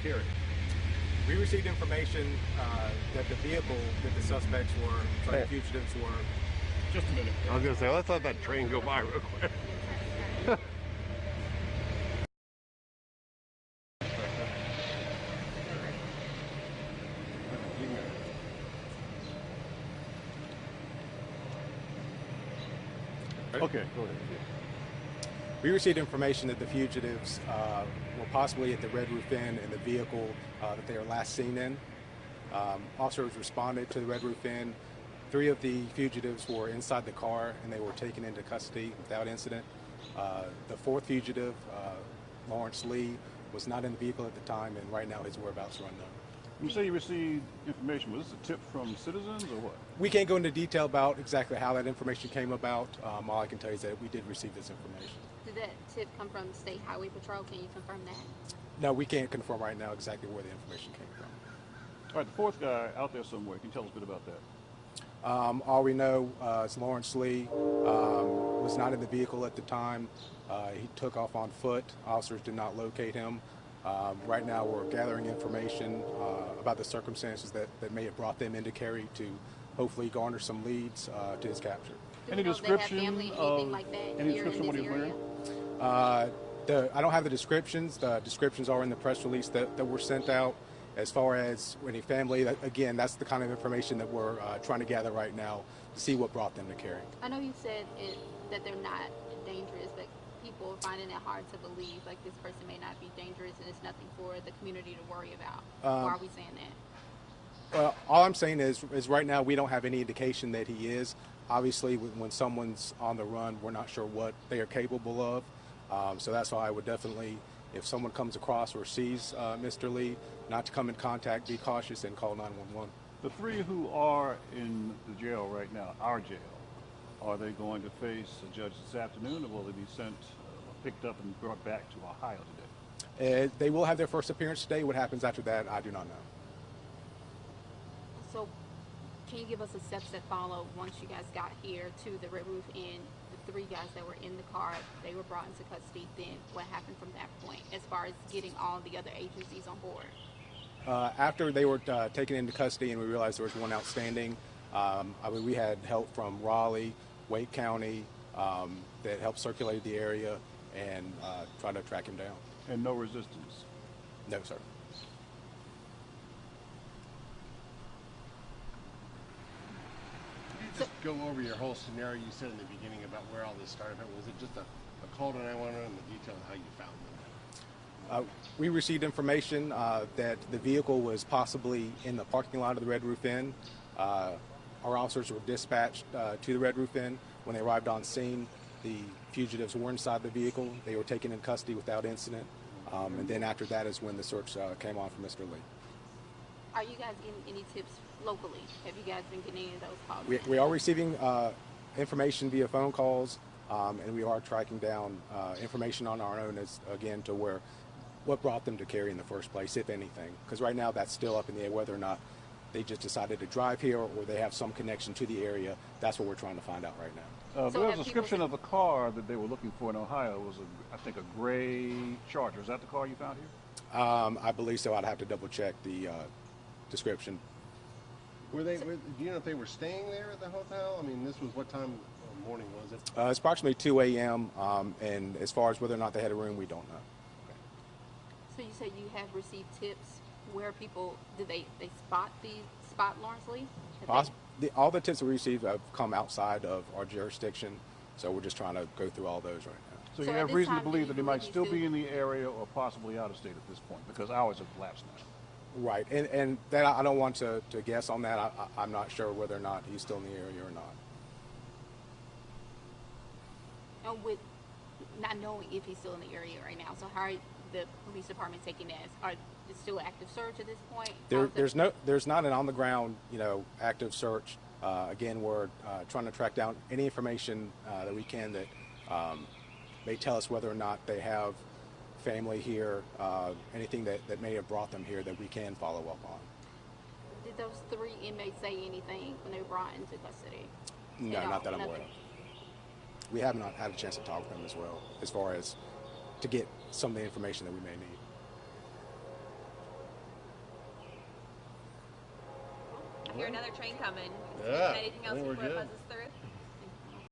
carry? We received information that the vehicle that the suspects were, sorry, the fugitives were. Just a minute. I was going to say, let's let that train go by real quick. Okay, go ahead. We received information that the fugitives were possibly at the Red Roof Inn in the vehicle that they were last seen in. Officers responded to the Red Roof Inn. 3 of the fugitives were inside the car and they were taken into custody without incident. The 4th fugitive, Lawrence Lee, was not in the vehicle at the time, and right now his whereabouts are unknown. You say you received information. Was this a tip from citizens or what? We can't go into detail about exactly how that information came about. All I can tell you is that we did receive this information. Did that tip come from the State Highway Patrol? Can you confirm that? No, we can't confirm right now exactly where the information came from. All right, the 4th guy out there somewhere. Can you tell us a bit about that? All we know is Lawrence Lee was not in the vehicle at the time. He took off on foot. Officers did not locate him. Right now we're gathering information about the circumstances that may have brought them into Cary to hopefully garner some leads to his capture. Any description of like that any description of what he was wearing? I don't have the descriptions. The descriptions are in the press release that were sent out. As far as any family, again, that's the kind of information that we're trying to gather right now to see what brought them to Cary. I know you said that they're not dangerous, but people are finding it hard to believe like this person may not be dangerous and it's nothing for the community to worry about. Why are we saying that? Well, all I'm saying is right now we don't have any indication that he is. Obviously, when someone's on the run, we're not sure what they are capable of. So that's why I would definitely, if someone comes across or sees Mr. Lee, not to come in contact, be cautious, and call 911. The 3 who are in the jail right now, our jail, are they going to face a judge this afternoon, or will they be sent, picked up and brought back to Ohio today? They will have their first appearance today. What happens after that, I do not know. So can you give us the steps that followed once you guys got here to the Red Roof Inn? The 3 guys that were in the car, they were brought into custody. Then what happened from that point as far as getting all the other agencies on board? After they were taken into custody and we realized there was one outstanding, we had help from Raleigh, Wake County that helped circulate the area and try to track him down. And no resistance? No, sir. Could you just go over your whole scenario you said in the beginning about where all this started? Was it just a call to 911 and the detail of how you found them? We received information that the vehicle was possibly in the parking lot of the Red Roof Inn. Our officers were dispatched to the Red Roof Inn. When they arrived on scene, the fugitives were inside the vehicle. They were taken in custody without incident. And then after that is when the search came on for Mr. Lee. Are you guys getting any tips locally? Have you guys been getting any of those calls? We are receiving information via phone calls, and we are tracking down information on our own to where what brought them to Cary in the first place, if anything. Because right now that's still up in the air whether or not they just decided to drive here or they have some connection to the area. That's what we're trying to find out right now. There was a description of the car that they were looking for in Ohio. It was, I think, a gray Charger. Is that the car you found here? I believe so. I'd have to double check the description. Do you know if they were staying there at the hotel? I mean, this was what time of morning was it? It's approximately 2 a.m. And as far as whether or not they had a room, we don't know. So you said you have received tips where people, did they spot Lawrence Lee? All the tips we received have come outside of our jurisdiction, so we're just trying to go through all those right now. So you have reason to believe that they might still be in the area or possibly out of state at this point, because hours have lapsed now. Right, and that I don't want to guess on that. I'm not sure whether or not he's still in the area or not. And with not knowing if he's still in the area right now, so how are the police department taking this? Are it's still an active search at this point? There's not an on the ground active search. Again, we're trying to track down any information that we can that may tell us whether or not they have family here, anything that may have brought them here that we can follow up on. Did those 3 inmates say anything when they were brought into custody? No, not that I'm aware of. We have not had a chance to talk with them as well, as far as to get some of the information that we may need. hear another train coming. Yeah, Anything I else think we're before it good. buzzes